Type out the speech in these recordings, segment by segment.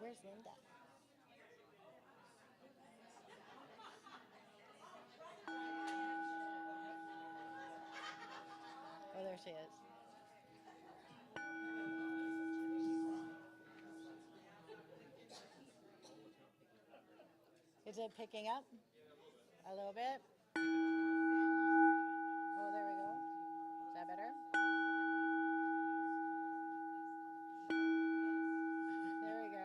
Where's Linda? Oh, there she is. Is it picking up a little bit? Oh, there we go. Is that better? There we go.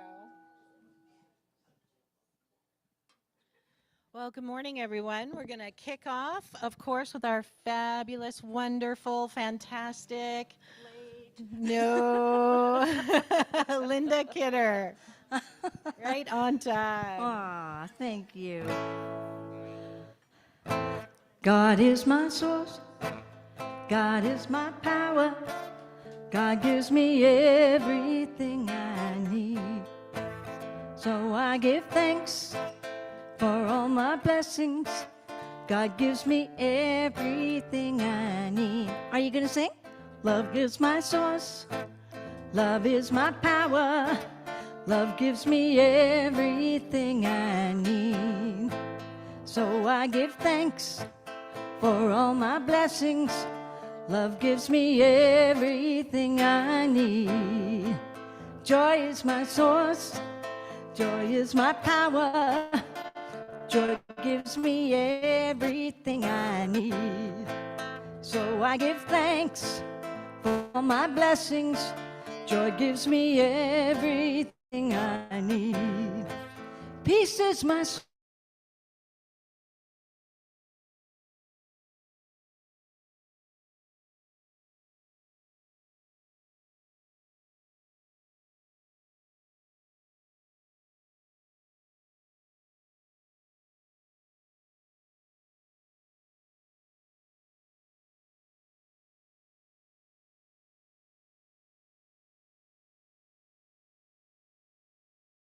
Well, good morning, everyone. We're going to kick off, of course, with our fabulous, wonderful, fantastic, no, Linda Kidder. Right on time. Ah, thank you. God is my source. God is my power. God gives me everything I need. So I give thanks for all my blessings. God gives me everything I need. Are you going to sing? Love is my source. Love is my power. Love gives me everything I need. So I give thanks for all my blessings. Love gives me everything I need. Joy is my source. Joy is my power. Joy gives me everything I need. So I give thanks for all my blessings. Joy gives me everything I need. Peace is my source.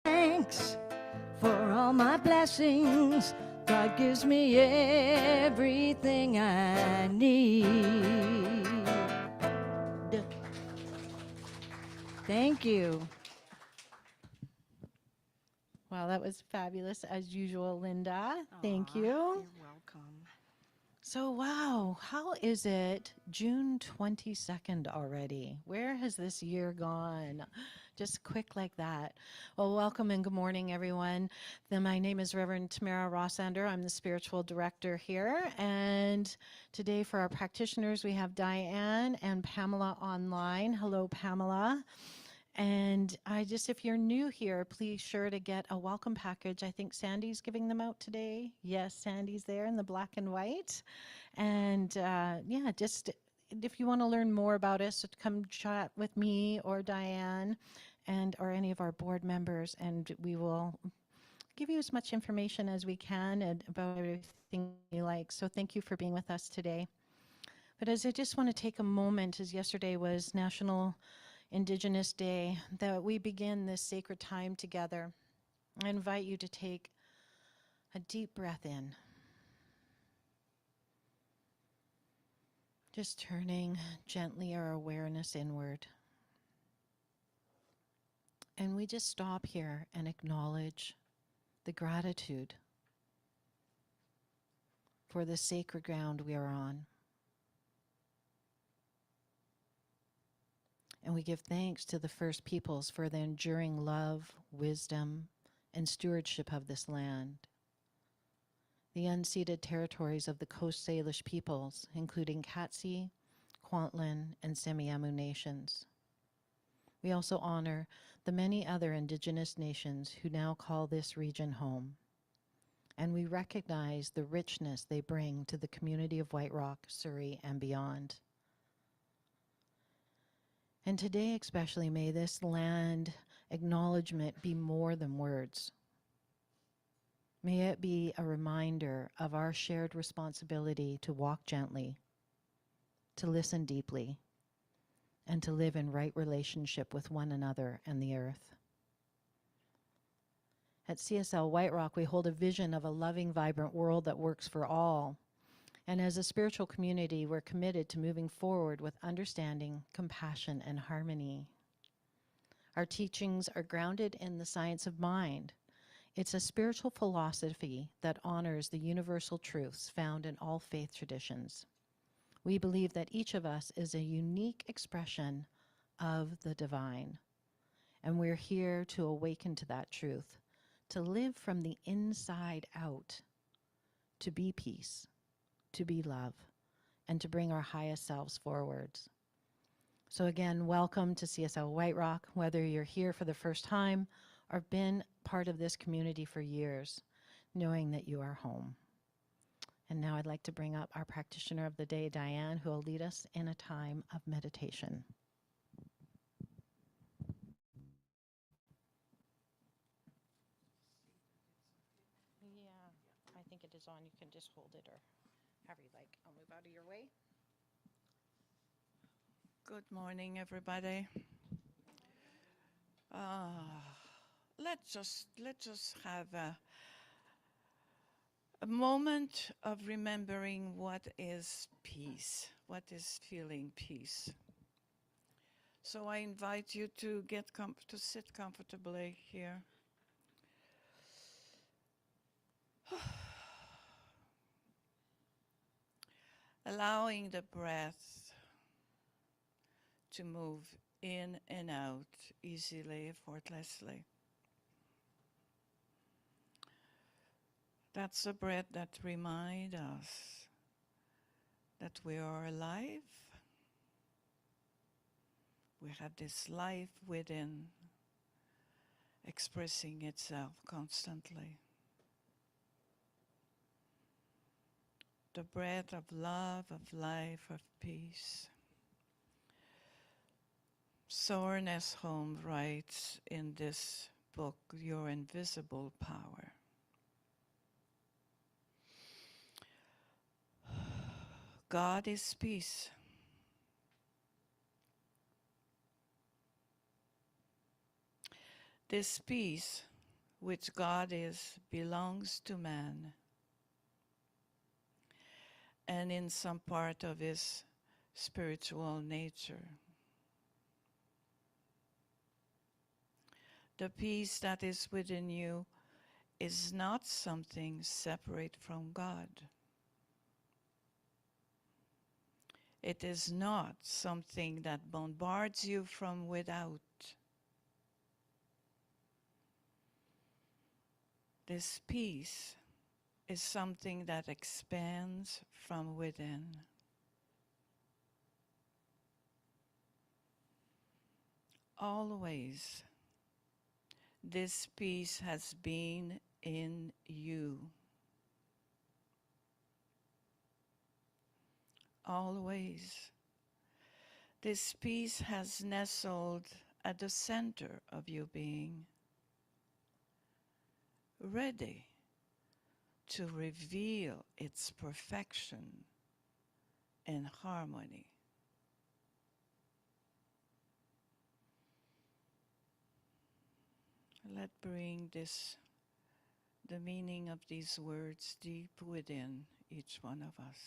Thanks for all my blessings. God gives me everything I need. Thank you. Wow, that was fabulous as usual, Linda. Thank you. You're welcome. So, wow, how is it June 22nd already? Where has this year gone? Just quick like that. Well, welcome and good morning, everyone. My name is Reverend Tamara Rossander. I'm the spiritual director here. And today for our practitioners, we have Diane and Pamela online. Hello, Pamela. And if you're new here, please sure to get a welcome package. I think Sandy's giving them out today. Yes, Sandy's there in the black and white. And just if you want to learn more about us, come chat with me or Diane or any of our board members, and we will give you as much information as we can about everything you like. So thank you for being with us today. But I just want to take a moment, as yesterday was National Indigenous Day, that we begin this sacred time together. I invite you to take a deep breath in, just turning gently our awareness inward. And we just stop here and acknowledge the gratitude for the sacred ground we are on. And we give thanks to the First Peoples for their enduring love, wisdom, and stewardship of this land. The unceded territories of the Coast Salish peoples, including Katsi, Kwantlen, and Semiahmoo nations. We also honor the many other Indigenous nations who now call this region home. And we recognize the richness they bring to the community of White Rock, Surrey, and beyond. And today especially, may this land acknowledgement be more than words. May it be a reminder of our shared responsibility to walk gently, to listen deeply, and to live in right relationship with one another and the earth. At CSL White Rock, we hold a vision of a loving, vibrant world that works for all. And as a spiritual community, we're committed to moving forward with understanding, compassion, and harmony. Our teachings are grounded in the science of mind. It's a spiritual philosophy that honors the universal truths found in all faith traditions. We believe that each of us is a unique expression of the divine, and we're here to awaken to that truth, to live from the inside out, to be peace, to be love, and to bring our highest selves forwards. So again, welcome to CSL White Rock, whether you're here for the first time or been part of this community for years, knowing that you are home. And now I'd like to bring up our practitioner of the day, Diane, who will lead us in a time of meditation. Yeah, I think it is on. You can just hold it or however you like. I'll move out of your way. Good morning, everybody. Let's just have a moment of remembering what is peace, what is feeling peace. So I invite you to to sit comfortably here. Allowing the breath to move in and out easily, effortlessly. That's a breath that reminds us that we are alive. We have this life within, expressing itself constantly. The breath of love, of life, of peace. Soren S. Holm writes in this book, Your Invisible Power. God is peace. This peace, which God is, belongs to man, and in some part of his spiritual nature. The peace that is within you is not something separate from God. It is not something that bombards you from without. This peace is something that expands from within. Always, this peace has been in you. Always. This peace has nestled at the center of your being, ready to reveal its perfection and harmony. Let's bring the meaning of these words deep within each one of us.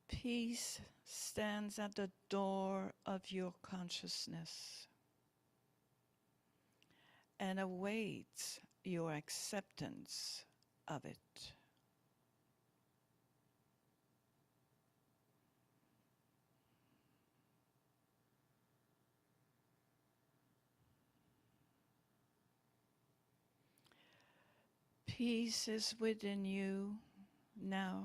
Peace stands at the door of your consciousness and awaits your acceptance of it. Peace is within you now.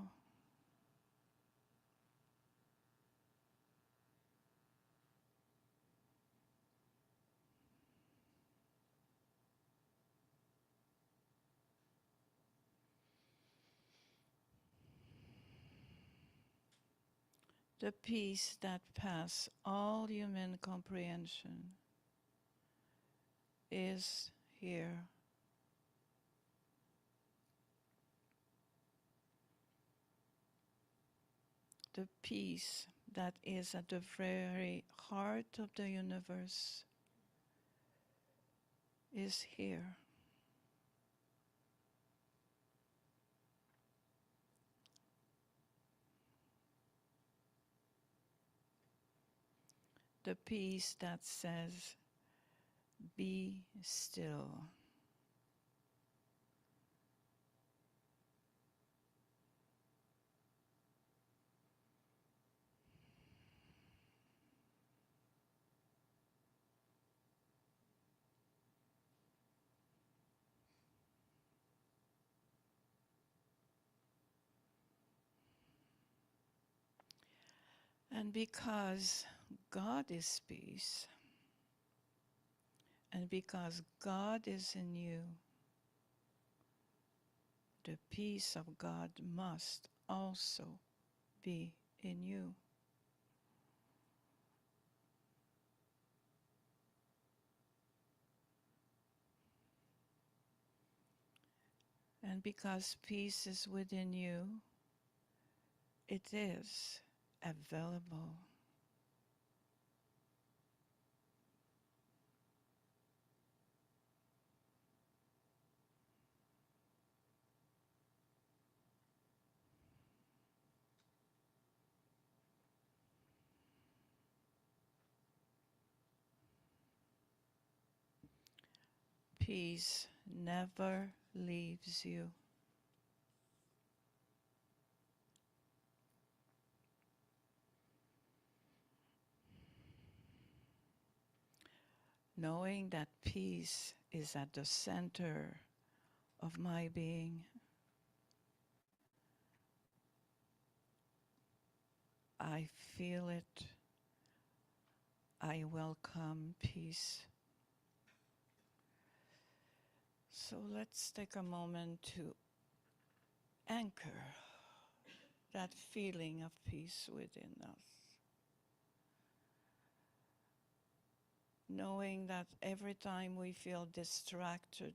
The peace that passes all human comprehension is here. The peace that is at the very heart of the universe is here. the peace that says, be still. And because God is peace, and because God is in you, the peace of God must also be in you. And because peace is within you, it is available. Peace never leaves you. Knowing that peace is at the center of my being, I feel it. I welcome peace. So let's take a moment to anchor that feeling of peace within us. Knowing that every time we feel distracted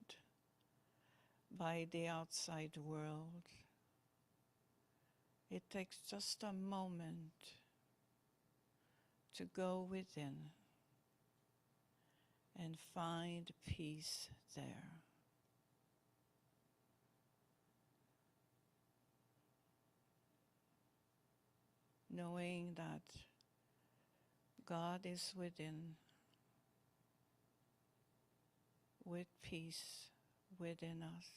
by the outside world, it takes just a moment to go within and find peace there. Knowing that God is within, with peace within us,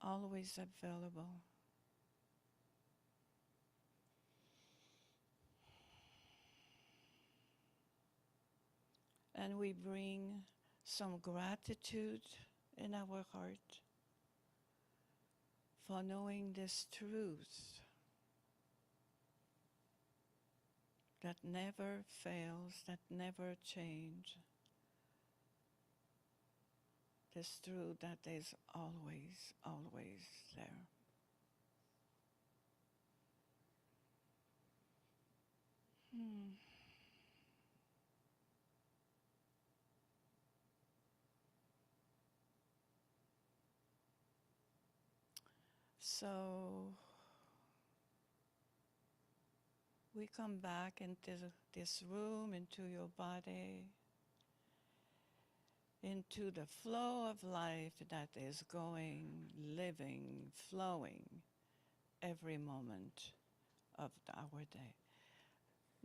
always available. And we bring some gratitude in our heart for knowing this truth that never fails, that never changes. This truth that is always, always there. So we come back into this room, into your body, into the flow of life that is going, living, flowing every moment of our day.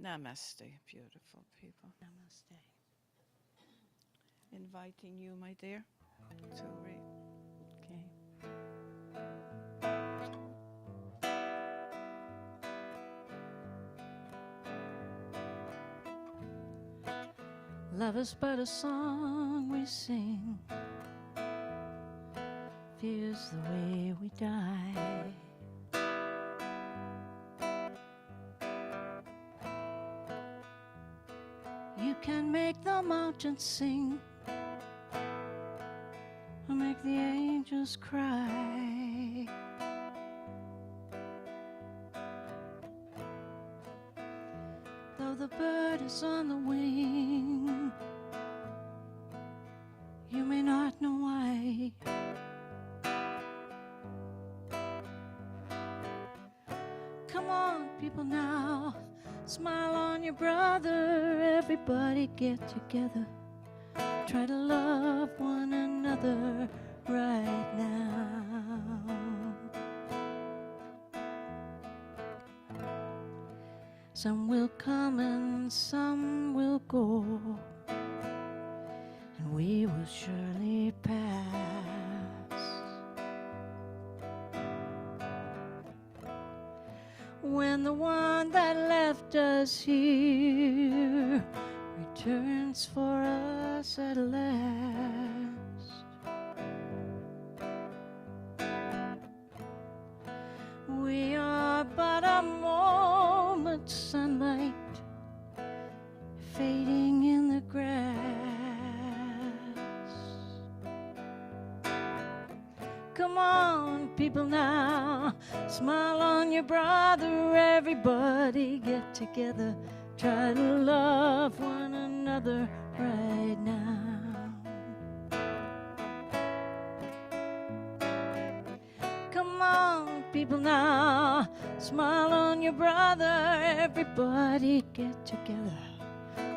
Namaste, beautiful people. Namaste. Inviting you, my dear, to read. Okay. Love is but a song we sing, fear's the way we die. You can make the mountains sing, or make the angels cry. Though the bird is on the wing, you may not know why. Come on, people now, smile on your brother. Everybody get together, try to love one another right now. Some will come and some will go, and we will surely pass. When the one that left us here returns for us at last, we are but a moment's sunlight fading in the grass. Come on, people now, smile on your brother. Everybody get together, try to love one another right now. Come on, people now, smile on your brother. Everybody get together,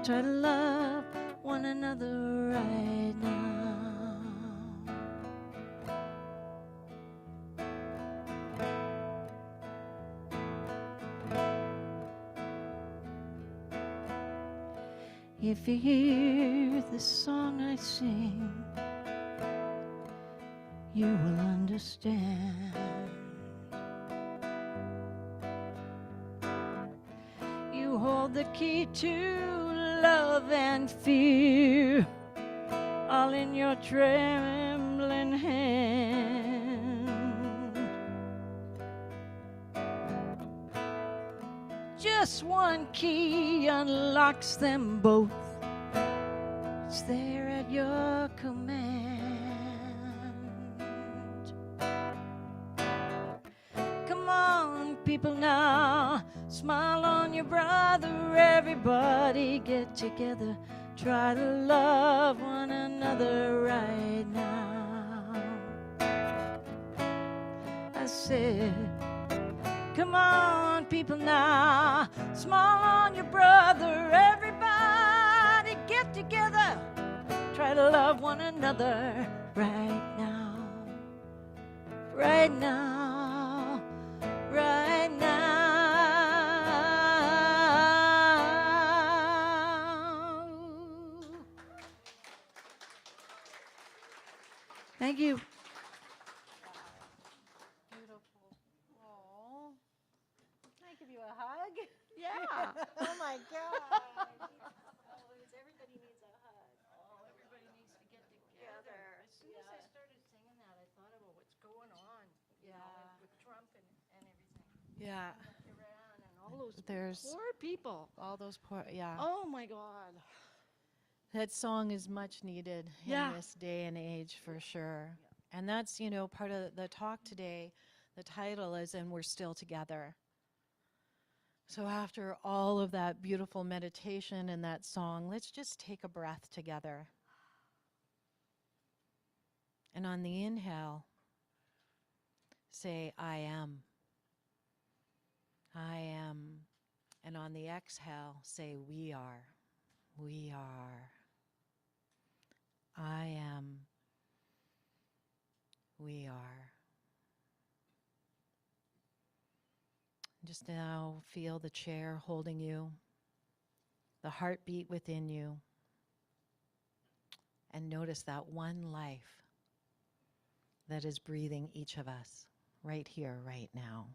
try to love one another right now. If you hear the song I sing, you will understand. You hold the key to love and fear, all in your trembling hand. Just one key unlocks them both. It's there at your command. Come on, people now, smile on your brother. Everybody get together, try to love one another right now. I said, come on, people now, smile on your brother. Everybody get together, try to love one another right now. Right now, right now. Thank you. Beautiful. Oh, can I give you a hug? Yeah. Oh my God. Everybody needs a hug. Oh, everybody needs to get together. As soon as I started singing that, I thought about what's going on, you know, with Trump and everything. Yeah. Iran and all those There's poor people. all those poor, yeah. Oh my God. That song is much needed Yeah. in this day and age for sure. And that's, part of the talk today. The title is And We're Still Together. So after all of that beautiful meditation and that song, let's just take a breath together. And on the inhale, say, I am. I am. And on the exhale, say, we are. We are. I am. We are. Just now feel the chair holding you, the heartbeat within you, and notice that one life that is breathing each of us right here, right now.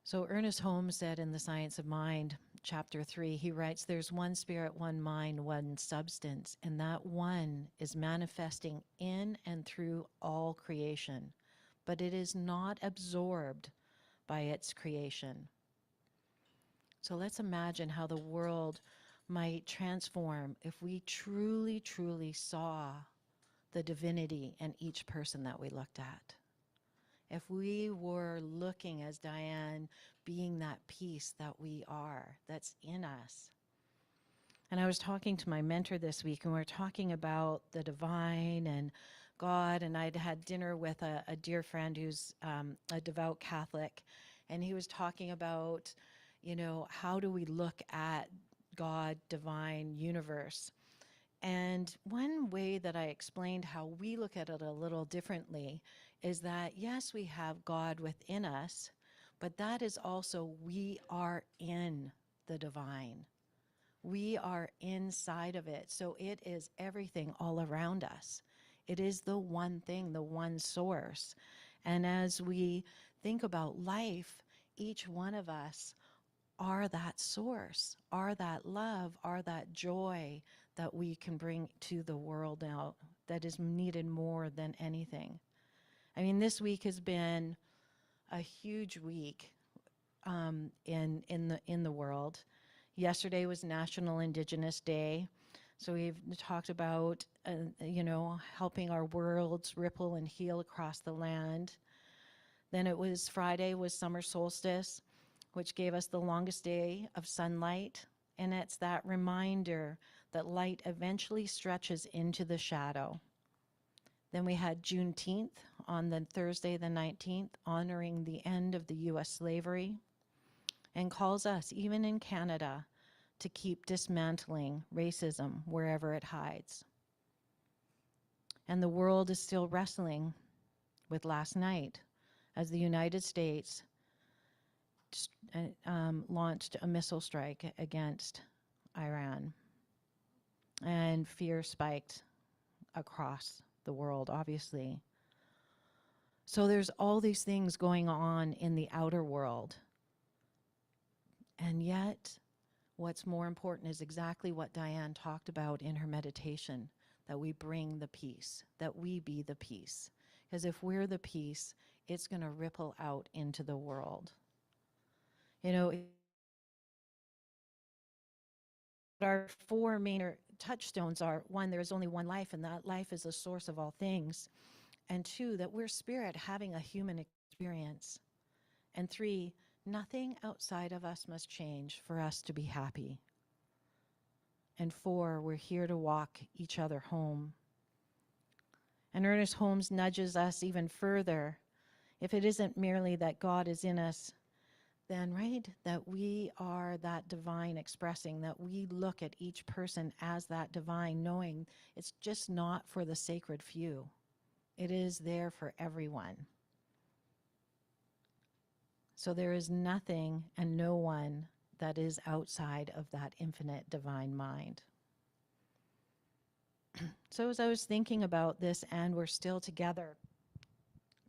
So Ernest Holmes said in The Science of Mind, chapter 3, he writes, there's one spirit, one mind, one substance, and that one is manifesting in and through all creation, but it is not absorbed by its creation. So let's imagine how the world might transform if we truly, truly saw the divinity in each person that we looked at. If we were looking, as Diane, being that peace that we are, that's in us. And I was talking to my mentor this week, and we were talking about the divine and God, and I'd had dinner with a dear friend who's a devout Catholic, and he was talking about, how do we look at God, divine, universe? And one way that I explained how we look at it a little differently is that, yes, we have God within us, But that is also, we are in the divine. We are inside of it. So it is everything all around us. It is the one thing, the one source. And as we think about life, each one of us are that source, are that love, are that joy that we can bring to the world now that is needed more than anything. I mean, this week has been a huge week in the world. Yesterday was National Indigenous Day, so we've talked about helping our worlds ripple and heal across the land. Then it was Friday was summer solstice, which gave us the longest day of sunlight, and it's that reminder that light eventually stretches into the shadow. Then we had Juneteenth on the Thursday the 19th, honoring the end of the U.S. slavery, and calls us, even in Canada, to keep dismantling racism wherever it hides. And the world is still wrestling with last night as the United States launched a missile strike against Iran. And fear spiked across the world, obviously. So there's all these things going on in the outer world. And yet, what's more important is exactly what Diane talked about in her meditation, that we bring the peace, that we be the peace. Because if we're the peace, it's going to ripple out into the world. You know, our four main touchstones are, one, there is only one life, and that life is the source of all things. And two, that we're spirit having a human experience. And three, nothing outside of us must change for us to be happy. And four, we're here to walk each other home. And Ernest Holmes nudges us even further. If it isn't merely that God is in us, then, right, that we are that divine expressing, that we look at each person as that divine, knowing it's just not for the sacred few. It is there for everyone. So there is nothing and no one that is outside of that infinite divine mind. So as I was thinking about this, and we're still together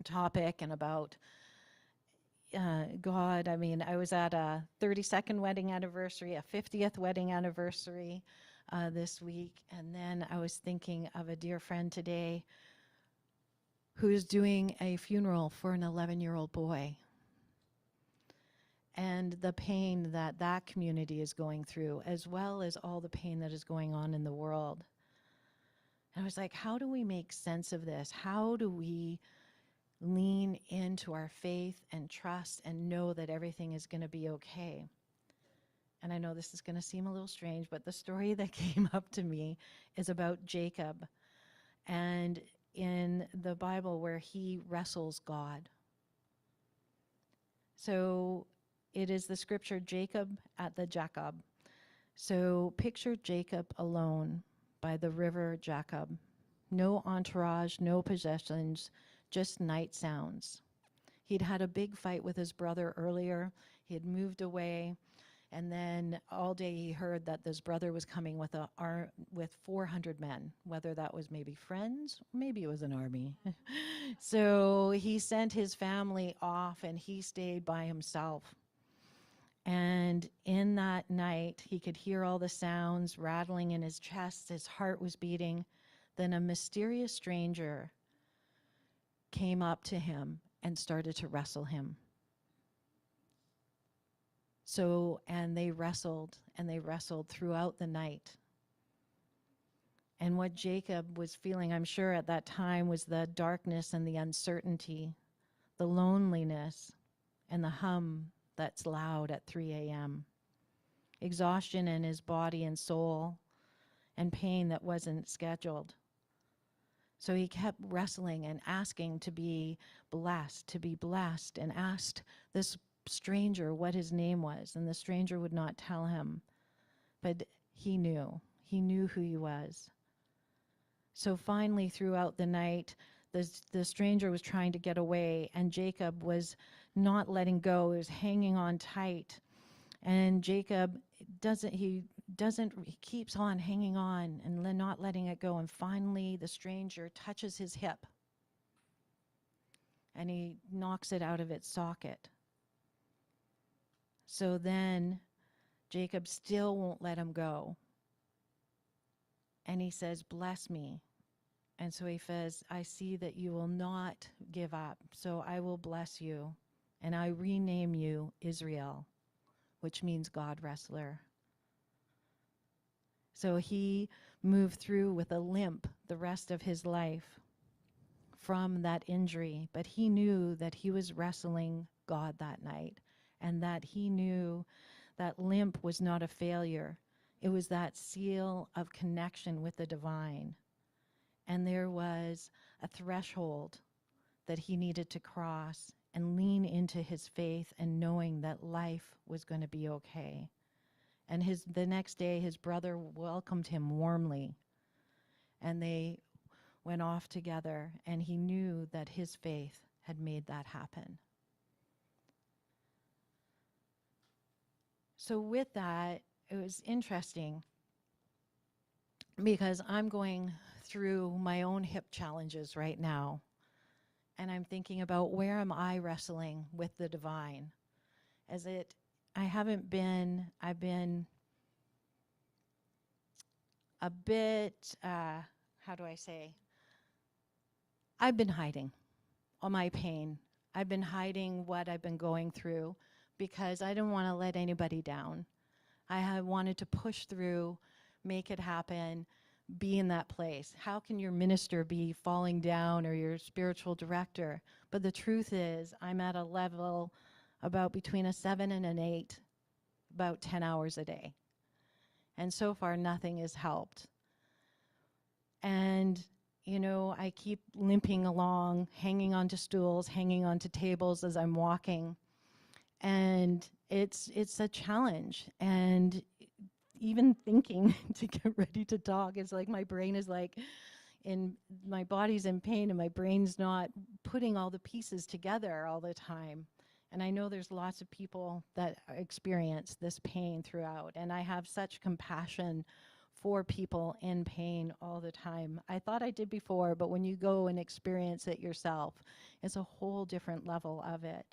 topic, and about God, I mean, I was at a 32nd wedding anniversary, a 50th wedding anniversary this week, and then I was thinking of a dear friend today who's doing a funeral for an 11-year-old boy, and the pain that that community is going through, as well as all the pain that is going on in the world. And I was like, how do we make sense of this? How do we lean into our faith and trust and know that everything is going to be okay? And I know this is going to seem a little strange, but the story that came up to me is about Jacob, and in the Bible where he wrestles God. So it is the scripture, Jacob at the Jacob. So picture Jacob alone by the river Jacob. No entourage, no possessions, just night sounds. He'd had a big fight with his brother earlier. He had moved away, and then all day he heard that this brother was coming with 400 men, whether that was maybe friends, maybe it was an army. So he sent his family off, and he stayed by himself. And in that night, he could hear all the sounds rattling in his chest. His heart was beating. Then a mysterious stranger came up to him and started to wrestle him. So, and they wrestled throughout the night. And what Jacob was feeling, I'm sure at that time, was the darkness and the uncertainty, the loneliness, and the hum that's loud at 3 a.m. Exhaustion in his body and soul, and pain that wasn't scheduled. So he kept wrestling and asking to be blessed, and asked this stranger what his name was, and the stranger would not tell him. But he knew who he was. So finally, throughout the night, the stranger was trying to get away, and Jacob was not letting go, is hanging on tight. And Jacob he keeps on hanging on and not letting it go. And finally, the stranger touches his hip and he knocks it out of its socket. So then Jacob still won't let him go. And he says, "Bless me." And so he says, "I see that you will not give up. So I will bless you. And I rename you Israel," which means God wrestler. So he moved through with a limp the rest of his life from that injury. But he knew that he was wrestling God that night, and that he knew that limp was not a failure. It was that seal of connection with the divine. And there was a threshold that he needed to cross and lean into his faith and knowing that life was going to be okay. And the next day, his brother welcomed him warmly. And they went off together, and he knew that his faith had made that happen. So with that, it was interesting because I'm going through my own hip challenges right now. And I'm thinking about, where am I wrestling with the divine? I've been a bit, how do I say? I've been hiding all my pain. I've been hiding what I've been going through because I didn't want to let anybody down. I had wanted to push through, make it happen, be in that place. How can your minister be falling down, or your spiritual director? But the truth is, I'm at a level about between a 7 and an 8, about 10 hours a day. And so far, nothing has helped. And, I keep limping along, hanging onto stools, hanging onto tables as I'm walking. And it's a challenge. And even thinking to get ready to talk, it's like my brain is like, my body's in pain and my brain's not putting all the pieces together all the time. And I know there's lots of people that experience this pain throughout, and I have such compassion for people in pain all the time. I thought I did before, but when you go and experience it yourself, it's a whole different level of it.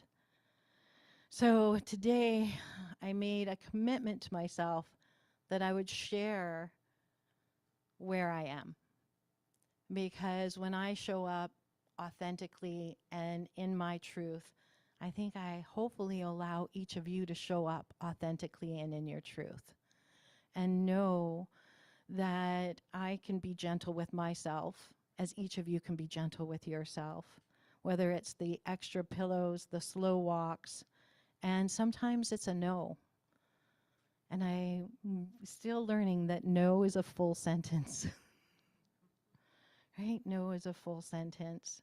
So today I made a commitment to myself that I would share where I am. Because when I show up authentically and in my truth, I think I hopefully allow each of you to show up authentically and in your truth. And know that I can be gentle with myself, as each of you can be gentle with yourself. Whether it's the extra pillows, the slow walks, and sometimes it's a no. And I'm still learning that no is a full sentence. Right? No is a full sentence.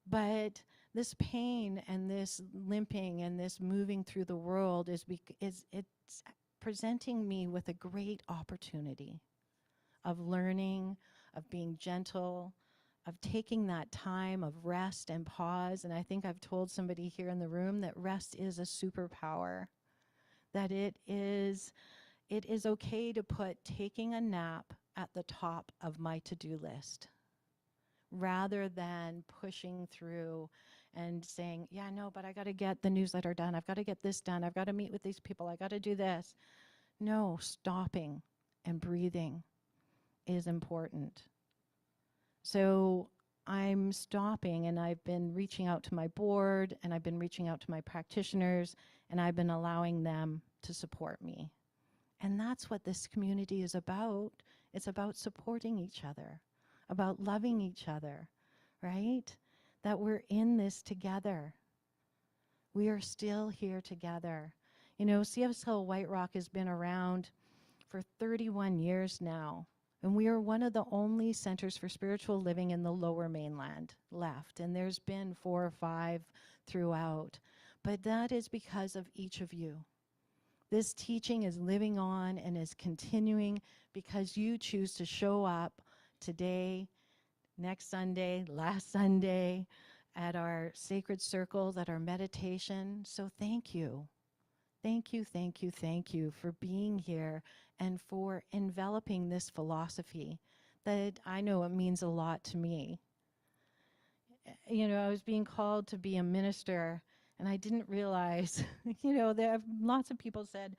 But this pain and this limping and this moving through the world it's presenting me with a great opportunity of learning, of being gentle, of taking that time of rest and pause. And I think I've told somebody here in the room that rest is a superpower, that it is okay to put taking a nap at the top of my to-do list, rather than pushing through and saying, yeah, no, but I got to get the newsletter done. I've got to get this done. I've got to meet with these people. I got to do this. No, stopping and breathing is important. So I'm stopping, and I've been reaching out to my board, and I've been reaching out to my practitioners, and I've been allowing them to support me. And that's what this community is about. It's about supporting each other, about loving each other, right? That we're in this together. We are still here together. CSL White Rock has been around for 31 years now, and we are one of the only centers for spiritual living in the Lower Mainland left, and there's been 4 or 5 throughout. But that is because of each of you. This teaching is living on and is continuing because you choose to show up today, next Sunday, last Sunday, at our sacred circles, at our meditation. So thank you. Thank you, thank you, thank you for being here and for enveloping this philosophy that I know it means a lot to me. You know, I was being called to be a minister, and I didn't realize, you know, there have lots of people said,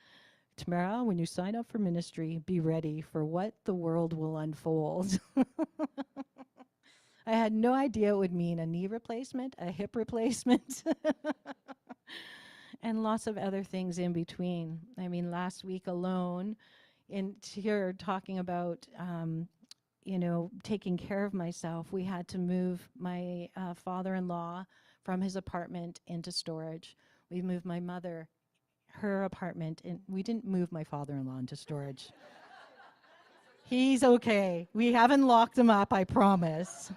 Tamara, when you sign up for ministry, be ready for what the world will unfold. I had no idea it would mean a knee replacement, a hip replacement, and lots of other things in between. I mean, last week alone, in here talking about, you know, taking care of myself, we had to move my father-in-law from his apartment into storage. We moved my mother, her apartment, and we didn't move my father-in-law into storage. He's okay. We haven't locked him up, I promise.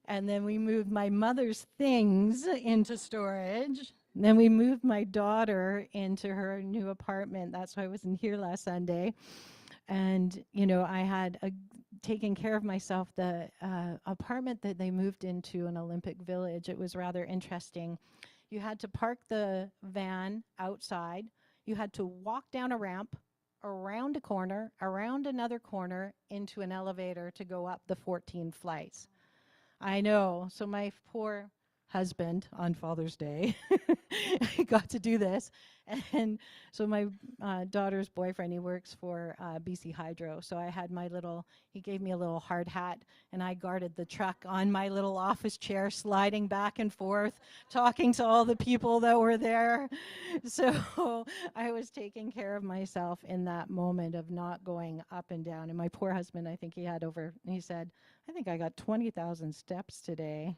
And then we moved my mother's things into storage. Then we moved my daughter into her new apartment. That's why I wasn't here last Sunday. And, you know, I had taken care of myself. The apartment that they moved into in Olympic Village, it was rather interesting. You had to park the van outside. You had to walk down a ramp, around a corner, around another corner, into an elevator to go up the 14 flights. I know. So my poor husband on Father's Day got to do this. And so my daughter's boyfriend, he works for BC Hydro. So I had my little, he gave me a little hard hat, and I guarded the truck on my little office chair, sliding back and forth, talking to all the people that were there. So I was taking care of myself in that moment of not going up and down. And my poor husband, I think he had he said, I think I got 20,000 steps today.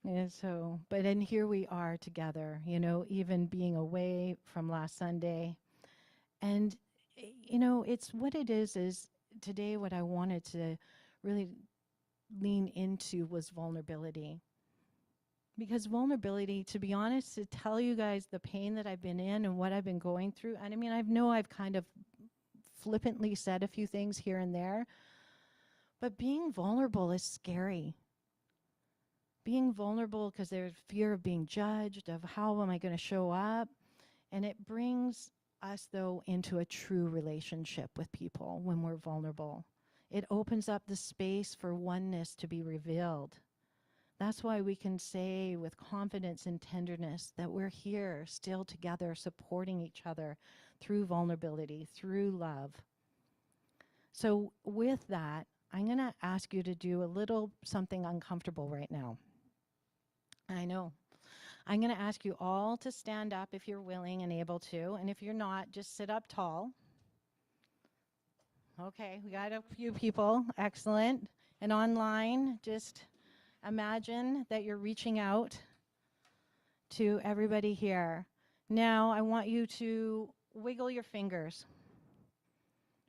And so, but then here we are together, you know, even being away from last Sunday. And, you know, it's what it is today what I wanted to really lean into was vulnerability. Because vulnerability, to be honest, to tell you guys the pain that I've been in and what I've been going through, and I mean, I know I've kind of flippantly said a few things here and there, but being vulnerable is scary. Being vulnerable because there's fear of being judged, of how am I going to show up. And it brings us, though, into a true relationship with people when we're vulnerable. It opens up the space for oneness to be revealed. That's why we can say with confidence and tenderness that we're here still together, supporting each other through vulnerability, through love. So with that, I'm going to ask you to do a little something uncomfortable right now. I know. I'm going to ask you all to stand up if you're willing and able to. And if you're not, just sit up tall. Okay, we got a few people. Excellent. And online, just imagine that you're reaching out to everybody here. Now, I want you to wiggle your fingers.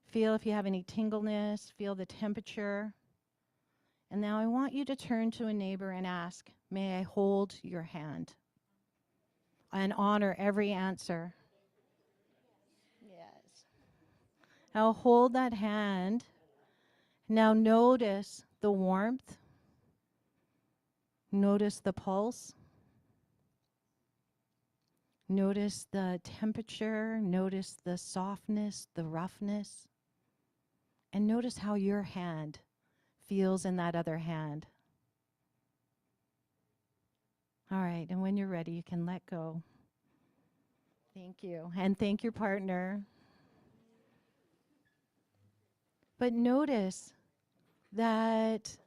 Feel if you have any tingleness, feel the temperature. And now I want you to turn to a neighbor and ask, may I hold your hand? And honor every answer. Yes. Now hold that hand. Now notice the warmth. Notice the pulse. Notice the temperature. Notice the softness, the roughness. And notice how your hand feels in that other hand. All right, and when you're ready, you can let go. Thank you. And thank your partner. But notice that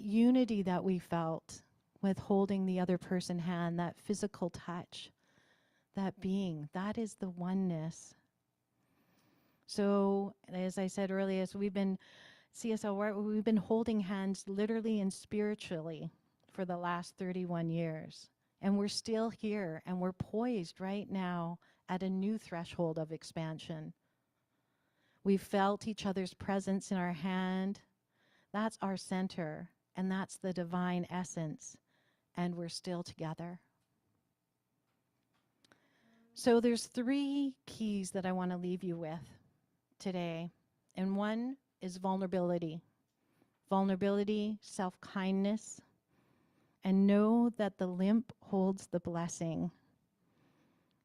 unity that we felt with holding the other person's hand, that physical touch, that being, that is the oneness. So, as I said earlier, so we've been, CSL White Rock, we've been holding hands literally and spiritually for the last 31 years. And we're still here, and we're poised right now at a new threshold of expansion. We've felt each other's presence in our hand. That's our center, and that's the divine essence, and we're still together. So there's 3 keys that I want to leave you with today, and one is vulnerability. vulnerability, self-kindness, and know that the limp holds the blessing.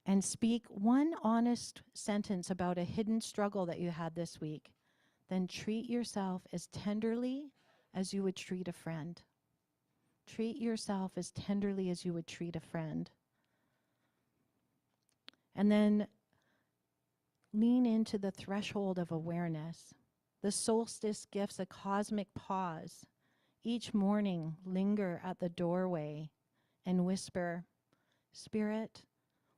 And speak one honest sentence about a hidden struggle that you had this week. Then treat yourself as tenderly as you would treat a friend. Treat yourself as tenderly as you would treat a friend. And then lean into the threshold of awareness. The solstice gives a cosmic pause. Each morning, linger at the doorway and whisper, Spirit,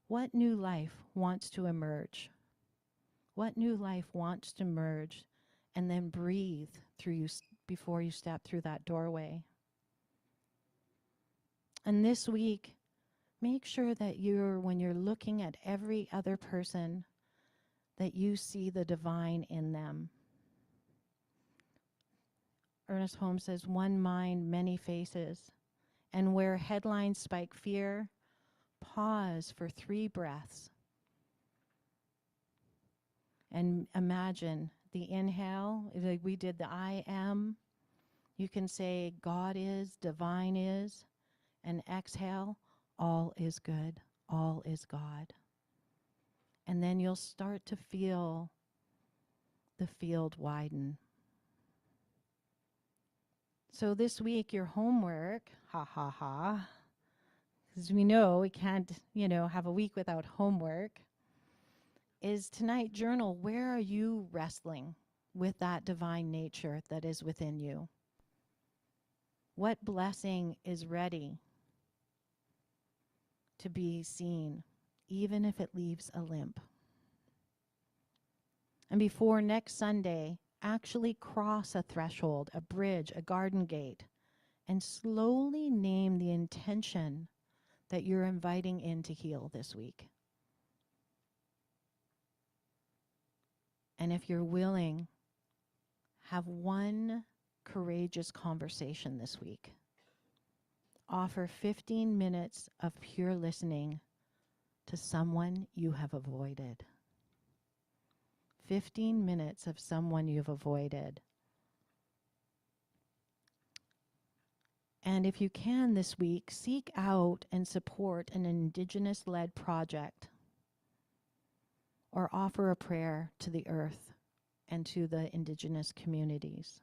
what new life wants to emerge? What new life wants to emerge? And then breathe through you before you step through that doorway. And this week, make sure that when you're looking at every other person, that you see the divine in them. Ernest Holmes says, one mind, many faces. And where headlines spike fear, pause for 3 breaths. And imagine the inhale, like we did the I am. You can say God is, divine is, and exhale, all is good, all is God. And then you'll start to feel the field widen. So this week, your homework, because we know we can't, have a week without homework, is tonight journal, where are you wrestling with that divine nature that is within you? What blessing is ready to be seen, even if it leaves a limp? And before next Sunday, actually cross a threshold, a bridge, a garden gate, and slowly name the intention that you're inviting in to heal this week. And if you're willing, have one courageous conversation this week. Offer 15 minutes of pure listening to someone you have avoided. 15 minutes of someone you've avoided. And if you can this week, seek out and support an Indigenous-led project, or offer a prayer to the earth and to the Indigenous communities.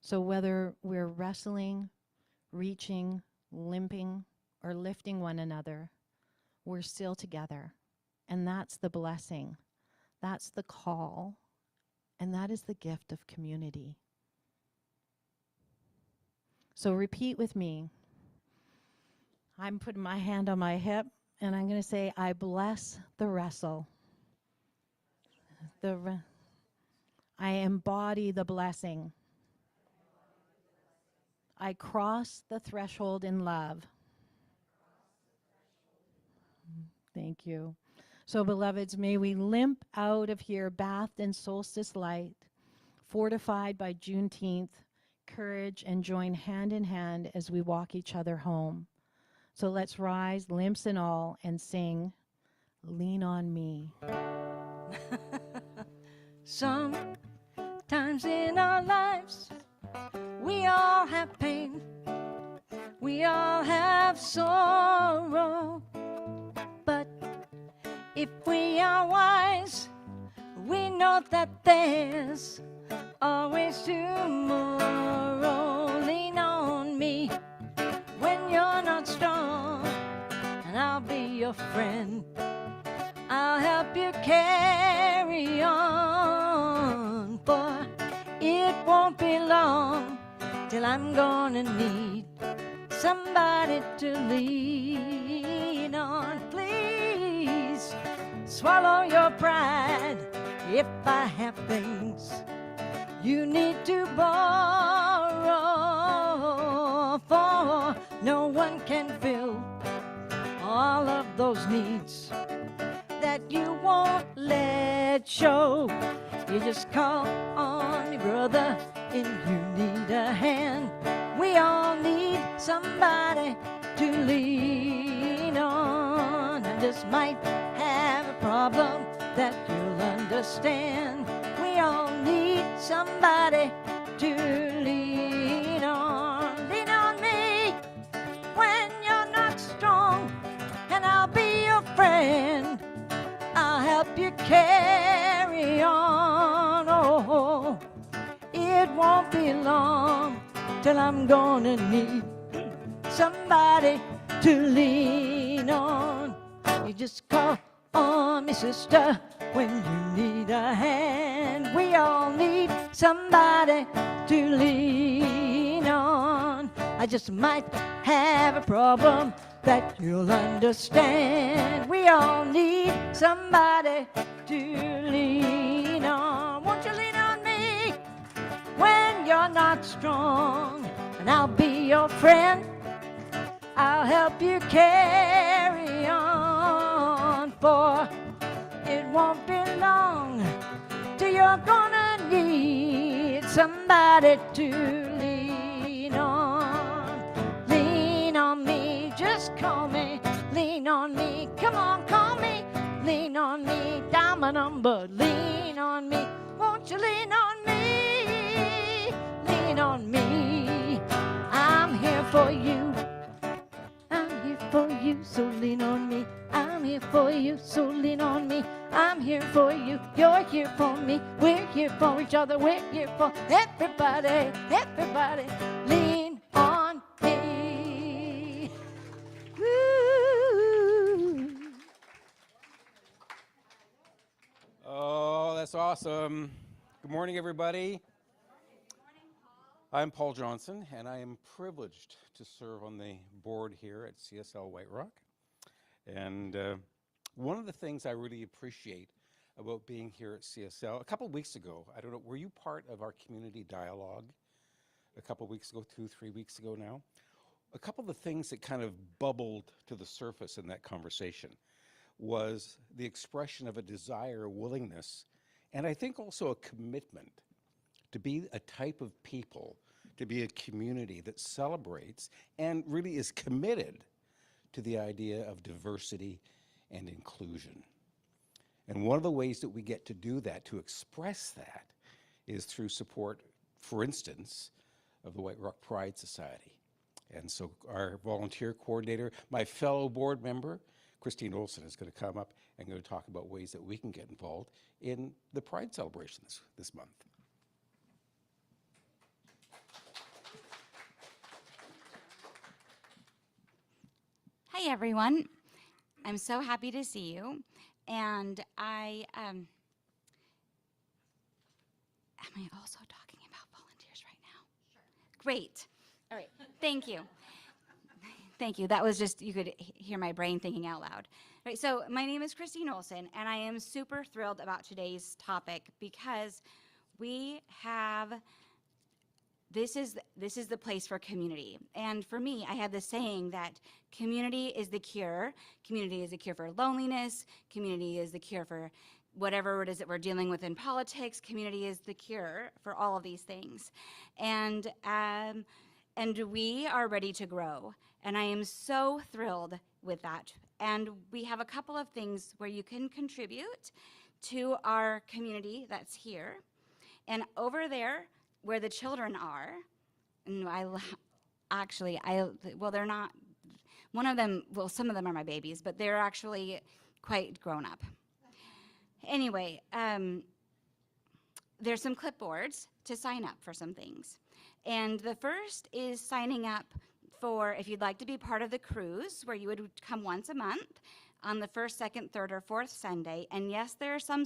So whether we're wrestling, reaching, limping, or lifting one another, we're still together. And that's the blessing. That's the call. And that is the gift of community. So repeat with me. I'm putting my hand on my hip, and I'm going to say, I bless the wrestle. I embody the blessing. I cross the threshold in love. Thank you. So, beloveds, may we limp out of here bathed in solstice light, fortified by Juneteenth, courage, and join hand in hand as we walk each other home. So let's rise, limps and all, and sing, Lean on Me. Sometimes in our lives, we all have pain, we all have sorrow, but if we are wise, we know that there's always tomorrow. Lean on me when you're not strong, and I'll be your friend. I'll help you carry on, for it won't be long till I'm gonna need somebody to lean on. Please swallow your pride if I have things you need to borrow, for no one can fill all of those needs that you won't let show. You just call on me, brother, and you need a hand. We all need somebody to lean on. I just might have a problem that you'll understand. We all need somebody to lean on. Lean on me when you're not strong, and I'll be your friend. I'll help you carry on. Oh, it won't be long till I'm gonna need somebody to lean on. You just call on me, sister, when you need a hand. We all need somebody to lean on. I just might have a problem that you'll understand. We all need somebody to lean on. Won't you lean on me when you're not strong? And I'll be your friend. I'll help you carry on, for it won't be long till you're gonna need somebody to lean on. Lean on me, just call me, lean on me, come on, call me, lean on me, dial my number, lean on me, won't you lean on me, lean on me, I'm here for you. I'm here for you, so lean on me. I'm here for you, so lean on me. I'm here for you, you're here for me. We're here for each other, we're here for everybody. Everybody, lean on me. Woo. Oh, that's awesome. Good morning, everybody. I'm Paul Johnson, and I am privileged to serve on the board here at CSL White Rock. And one of the things I really appreciate about being here at CSL, a couple of weeks ago, I don't know, were you part of our community dialogue a couple of weeks ago, 2-3 weeks ago now? A couple of the things that kind of bubbled to the surface in that conversation was the expression of a desire, a willingness, and I think also a commitment to be a type of people, to be a community that celebrates and really is committed to the idea of diversity and inclusion. And one of the ways that we get to do that, to express that, is through support, for instance, of the White Rock Pride Society. And so our volunteer coordinator, my fellow board member, Christine Olson, is going to come up and going to talk about ways that we can get involved in the Pride celebrations this month. Hi, everyone. I'm so happy to see you. And am I also talking about volunteers right now? Sure. Great. All right. Thank you. Thank you. That was just, you could hear my brain thinking out loud. All right, so my name is Christine Olson, and I am super thrilled about today's topic because we have this is the place for community. And for me, I have the saying that community is the cure. Community is the cure for loneliness. Community is the cure for whatever it is that we're dealing with in politics. Community is the cure for all of these things. And we are ready to grow. And I am so thrilled with that. And we have a couple of things where you can contribute to our community that's here. And over there, where the children are, and they're not, one of them, well, some of them are my babies, but they're actually quite grown up. Anyway, there's some clipboards to sign up for some things. And the first is signing up for, if you'd like to be part of the cruise, where you would come once a month on the first, second, third, or fourth Sunday. And yes, there are some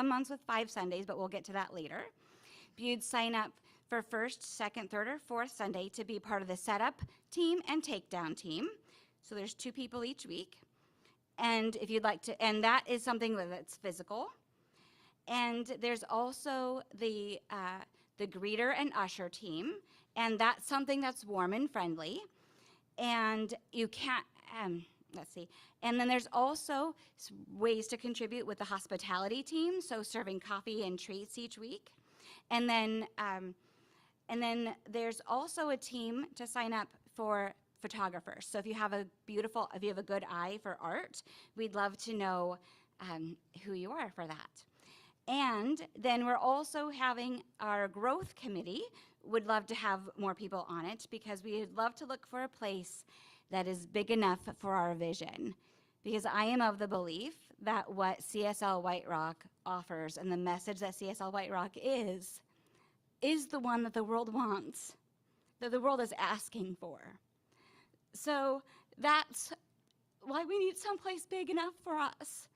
months with 5 Sundays, but we'll get to that later. You'd sign up for first, second, third, or fourth Sunday to be part of the setup team and takedown team. So there's 2 people each week. And if you'd like to, and that is something that's physical. And there's also the greeter and usher team, and that's something that's warm and friendly. And you can't, let's see. And then there's also ways to contribute with the hospitality team, so serving coffee and treats each week. And then there's also a team to sign up for photographers. So if you have a good eye for art, we'd love to know who you are for that. And then we're also having our growth committee. Would love to have more people on it because we would love to look for a place that is big enough for our vision. Because I am of the belief that what CSL White Rock offers and the message that CSL White Rock is the one that the world wants, that the world is asking for. So that's why we need someplace big enough for us.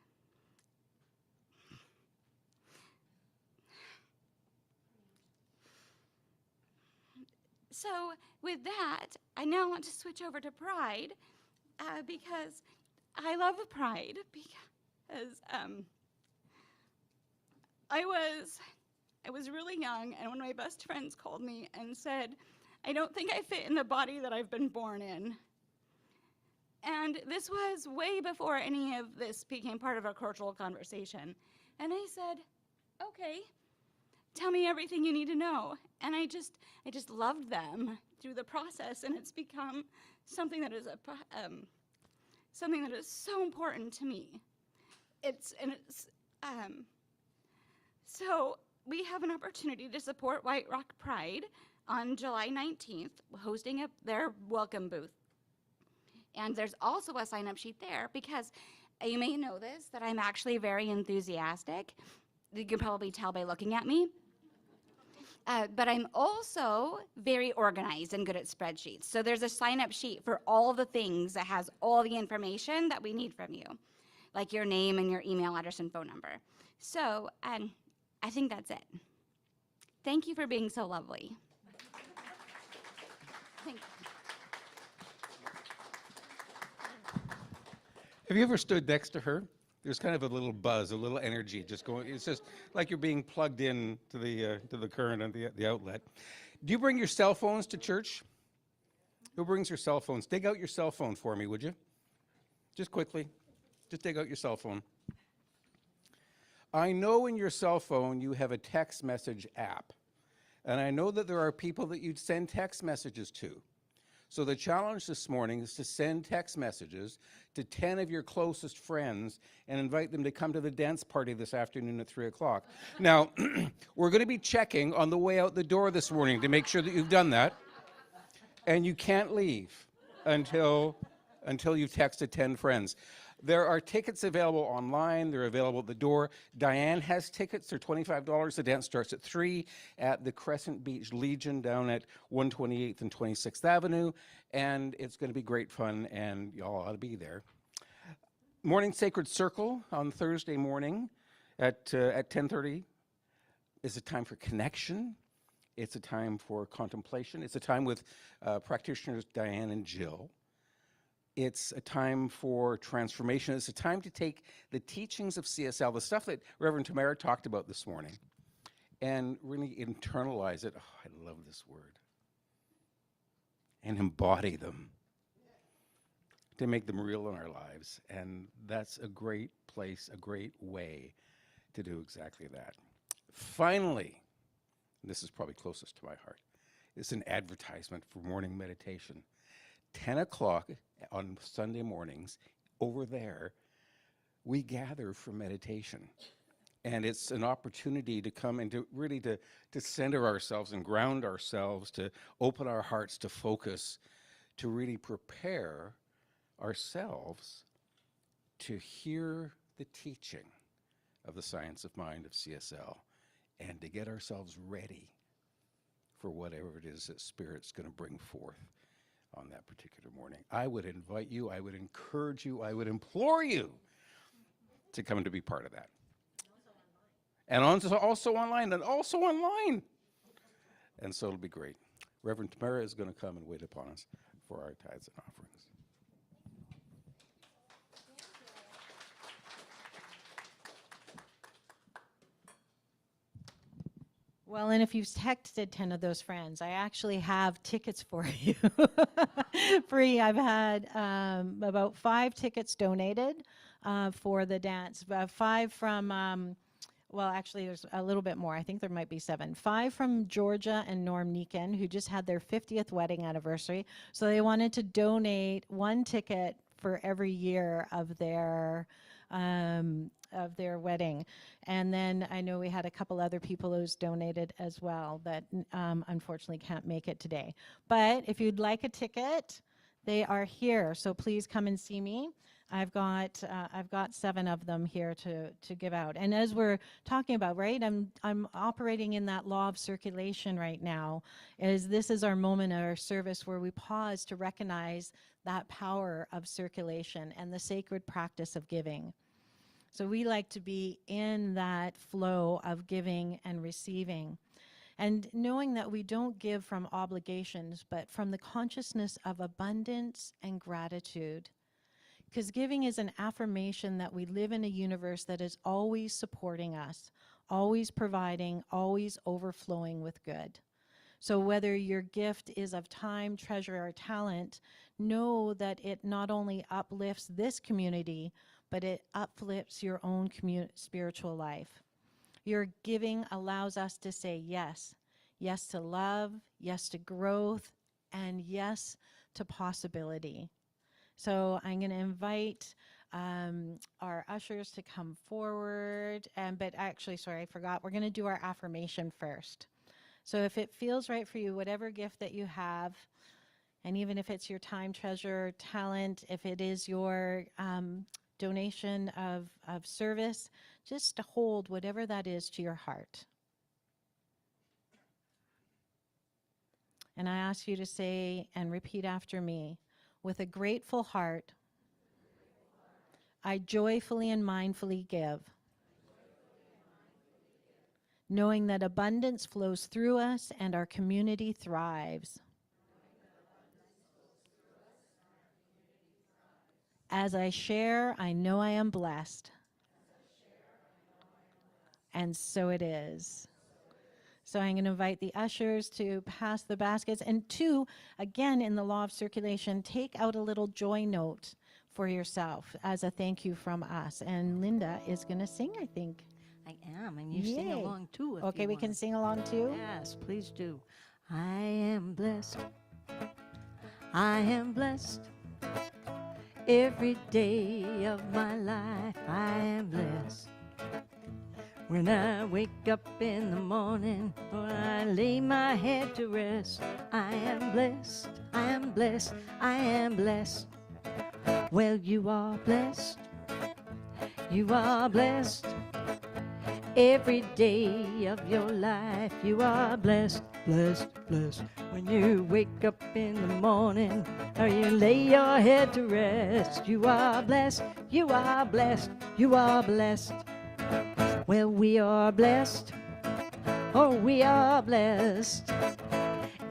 So with that, I now want to switch over to Pride because I love Pride because I was really young, and one of my best friends called me and said, "I don't think I fit in the body that I've been born in." And this was way before any of this became part of a cultural conversation. And I said, "Okay, tell me everything you need to know." And I just loved them through the process, and it's become something that is something that is so important to me. So we have an opportunity to support White Rock Pride on July 19th, hosting their welcome booth. And there's also a sign-up sheet there because you may know this, that I'm actually very enthusiastic. You can probably tell by looking at me. But I'm also very organized and good at spreadsheets. So there's a sign-up sheet for all the things that has all the information that we need from you, like your name and your email address and phone number. So I think that's it. Thank you for being so lovely. Thank you. Have you ever stood next to her? There's kind of a little buzz, a little energy just going. It's just like you're being plugged in to the current and the outlet. Do you bring your cell phones to church? Who brings your cell phones? Dig out your cell phone for me, would you? Just quickly. Just dig out your cell phone. I know in your cell phone you have a text message app. And I know that there are people that you'd send text messages to. So the challenge this morning is to send text messages to 10 of your closest friends and invite them to come to the dance party this afternoon at 3 o'clock. Now, we're going to be checking on the way out the door this morning to make sure that you've done that. And you can't leave until you've texted 10 friends. There are tickets available online. They're available at the door. Diane has tickets. They're $25. The dance starts at 3 at the Crescent Beach Legion down at 128th and 26th Avenue. And it's going to be great fun, and y'all ought to be there. Morning Sacred Circle on Thursday morning at 10:30 is a time for connection. It's a time for contemplation. It's a time with practitioners Diane and Jill. It's a time for transformation. It's a time to take the teachings of CSL, the stuff that Reverend Tamara talked about this morning, and really internalize it. Oh, I love this word. And embody them to make them real in our lives. And that's a great place, a great way to do exactly that. Finally, this is probably closest to my heart, it's an advertisement for morning meditation. 10 o'clock on Sunday mornings, over there, we gather for meditation. And it's an opportunity to come and to really to center ourselves and ground ourselves, to open our hearts to focus, to really prepare ourselves to hear the teaching of the Science of Mind of CSL and to get ourselves ready for whatever it is that Spirit's going to bring forth on that particular morning. I would invite you, I would encourage you, I would implore you to come to be part of that. And also online. And so it'll be great. Reverend Tamara is going to come and wait upon us for our tithes and offerings. Well, and if you've texted 10 of those friends, I actually have tickets for you. Free. I've had about 5 tickets donated for the dance. 5 from, well, actually, there's a little bit more. I think there might be 7. 5 from Georgia and Norm Neekin, who just had their 50th wedding anniversary. So they wanted to donate 1 ticket for every year of their their wedding. And then I know we had a couple other people who's donated as well that unfortunately can't make it today. But if you'd like a ticket, they are here. So please come and see me. I've got 7 of them here to give out. And as we're talking about, right, I'm operating in that law of circulation right now. This is our moment, our service, where we pause to recognize that power of circulation and the sacred practice of giving. So we like to be in that flow of giving and receiving. And knowing that we don't give from obligations, but from the consciousness of abundance and gratitude. Because giving is an affirmation that we live in a universe that is always supporting us, always providing, always overflowing with good. So whether your gift is of time, treasure, or talent, know that it not only uplifts this community, but it uplifts your own spiritual life. Your giving allows us to say yes. Yes to love, yes to growth, and yes to possibility. So I'm going to invite our ushers to come forward. But actually, sorry, I forgot. We're going to do our affirmation first. So if it feels right for you, whatever gift that you have, and even if it's your time, treasure, talent, if it is your donation of service, just to hold whatever that is to your heart. And I ask you to say and repeat after me, with a grateful heart, I joyfully and mindfully give, knowing that abundance flows through us and our community thrives. As I share, I know I am blessed. And so it is. So I'm going to invite the ushers to pass the baskets. And 2, again, in the law of circulation, take out a little joy note for yourself as a thank you from us. And Linda is going to sing, I think. I am, and you sing Yay. along too. Okay, we can sing along too? Yes, please do. I am blessed. I am blessed. Every day of my life, I am blessed. When I wake up in the morning or I lay my head to rest, I am blessed, I am blessed, I am blessed. Well, you are blessed, you are blessed. Every day of your life, you are blessed, blessed, blessed. When you wake up in the morning or you lay your head to rest, you are blessed, you are blessed, you are blessed. Well, we are blessed, oh, we are blessed.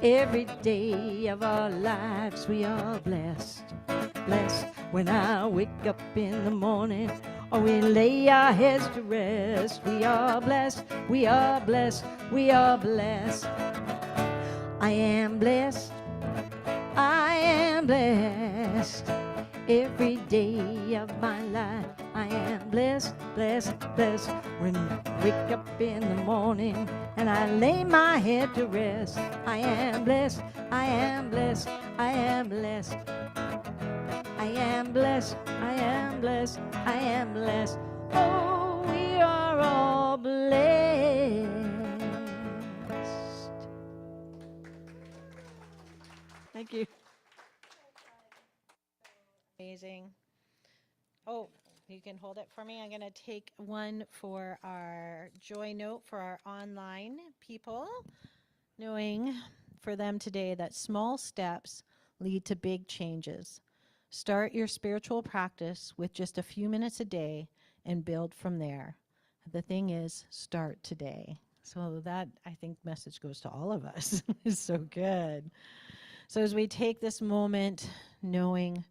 Every day of our lives, we are blessed, blessed. When I wake up in the morning, or we lay our heads to rest, we are blessed, we are blessed, we are blessed. I am blessed, I am blessed. Every day of my life, I am blessed, blessed, blessed. When I wake up in the morning and I lay my head to rest, I am blessed, I am blessed, I am blessed. I am blessed, I am blessed, I am blessed. Oh, we are all blessed. Thank you. Amazing. Oh, you can hold it for me. I'm going to take one for our joy note for our online people, knowing for them today that small steps lead to big changes. Start your spiritual practice with just a few minutes a day and build from there. The thing is, start today. So that, I think, message goes to all of us. It's so good. So as we take this moment, knowing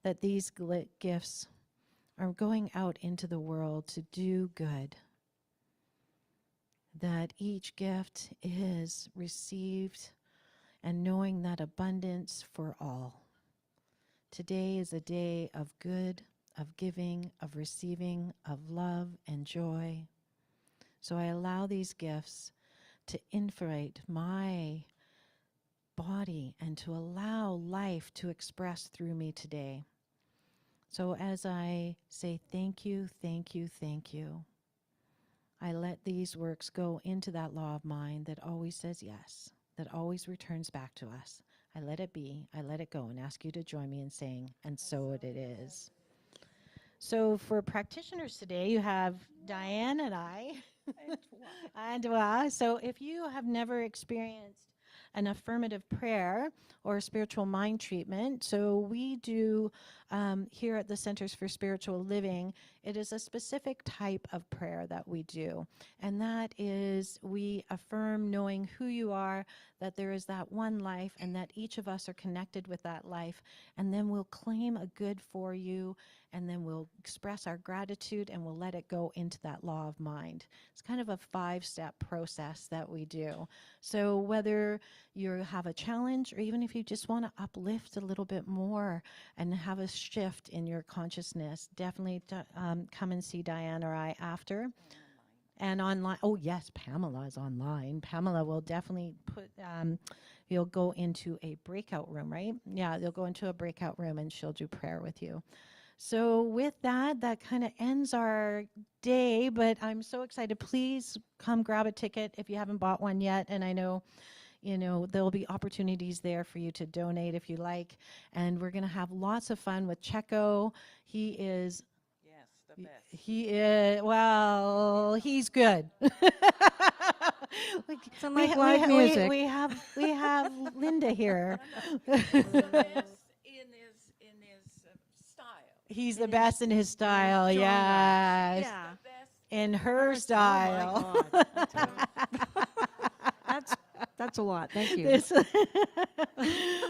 that these gifts are going out into the world to do good, that each gift is received, and knowing that abundance for all. Today is a day of good, of giving, of receiving, of love and joy. So I allow these gifts to infiltrate my body and to allow life to express through me today. So as I say thank you, thank you, thank you, I let these works go into that law of mind that always says yes, that always returns back to us. I let it be, I let it go, and ask you to join me in saying, and so it is. So for practitioners today, you have Diane and I. And so if you have never experienced an affirmative prayer or spiritual mind treatment, so we do here at the Centers for Spiritual Living, it is a specific type of prayer that we do. And that is we affirm knowing who you are, that there is that one life, and that each of us are connected with that life. And then we'll claim a good for you, and then we'll express our gratitude, and we'll let it go into that law of mind. It's kind of a 5-step process that we do. So whether you have a challenge, or even if you just want to uplift a little bit more and have a shift in your consciousness, definitely come and see Diane or I after. And online, oh yes, Pamela is online. Pamela will definitely put, you'll go into a breakout room, right? Yeah, you'll go into a breakout room and she'll do prayer with you. So with that, that kind of ends our day, but I'm so excited. Please come grab a ticket if you haven't bought one yet. And I know, there'll be opportunities there for you to donate if you like. And we're going to have lots of fun with Checo. He is, Yes, the best. he's good. Some like live music. We have Linda here. The best in his style. He's the best in his style, yes. Yeah. The best In her Oh style. my God. That's a lot. Thank you.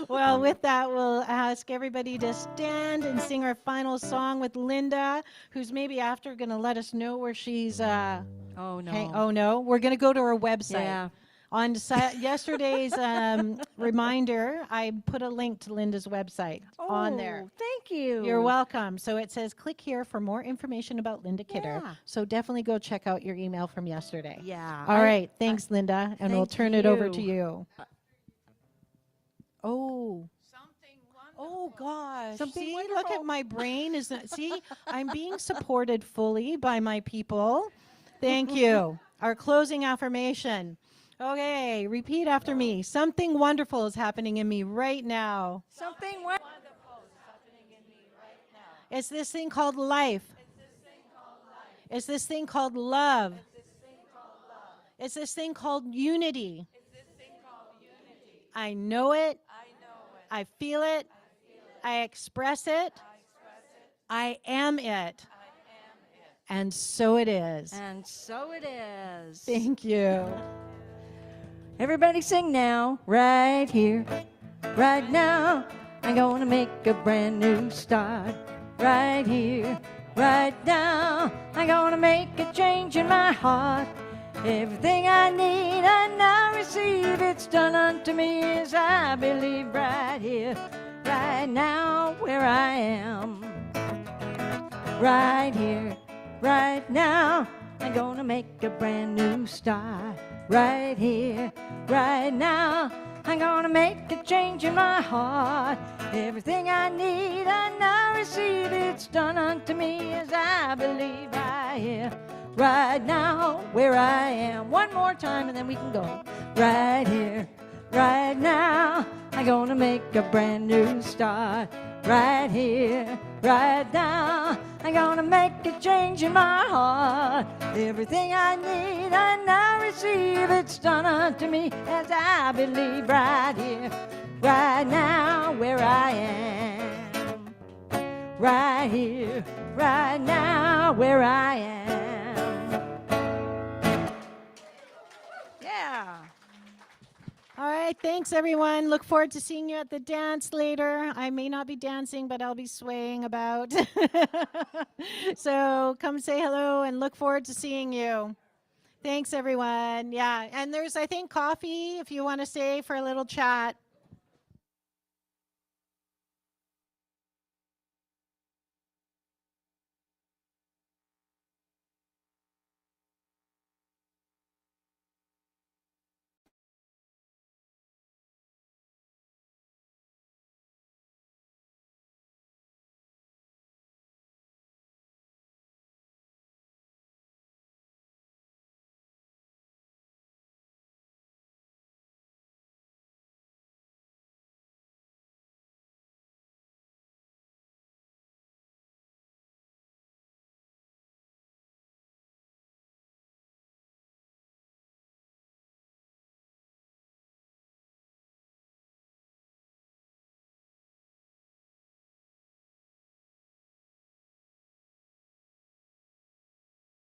Well, with that, we'll ask everybody to stand and sing our final song with Linda, who's maybe after going to let us know where she's. Oh no. Oh no, we're going to go to her website. Yeah. On yesterday's reminder, I put a link to Linda's website on there. Thank you. You're welcome. So it says, click here for more information about Linda Kidder. Yeah. So definitely go check out your email from yesterday. Yeah. All right. Thanks, Linda. And we'll thank turn it over to you. you. Oh. something Oh, wonderful. gosh. Something See, wonderful. look at my brain. See, I'm being supported fully by my people. Thank you. Our closing affirmation. Okay, repeat after me. Something wonderful is happening in me right now. Something Wonderful is happening in me right now. It's this thing called life. It's this thing called love. It's this thing called unity. It's this thing called unity. I know it. I know it. I feel it. I express it. I express it. I am it. I am it. And so it is. And so it is. Thank you. Everybody sing now, right here, right now. I'm gonna make a brand new start. Right here, right now. I'm gonna make a change in my heart. Everything I need, I now receive. It's done unto me as I believe. Right here, right now, where I am. Right here, right now. I'm gonna make a brand new start. Right here, right now. I'm gonna make a change in my heart. Everything I need, I now receive. It's done unto me as I believe. Right here, right now, where I am. One more time and then we can go. Right here, right now. I'm gonna make a brand new start. Right here, right now. I'm gonna make a change in my heart. Everything I need, I now receive. It's done unto me as I believe. Right here, right now, where I am. Right here, right now, where I am. Yeah. All right, thanks everyone. Look forward to seeing you at the dance later. I may not be dancing, but I'll be swaying about. So come say hello and look forward to seeing you. Thanks everyone. Yeah, and there's, I think, coffee if you want to stay for a little chat.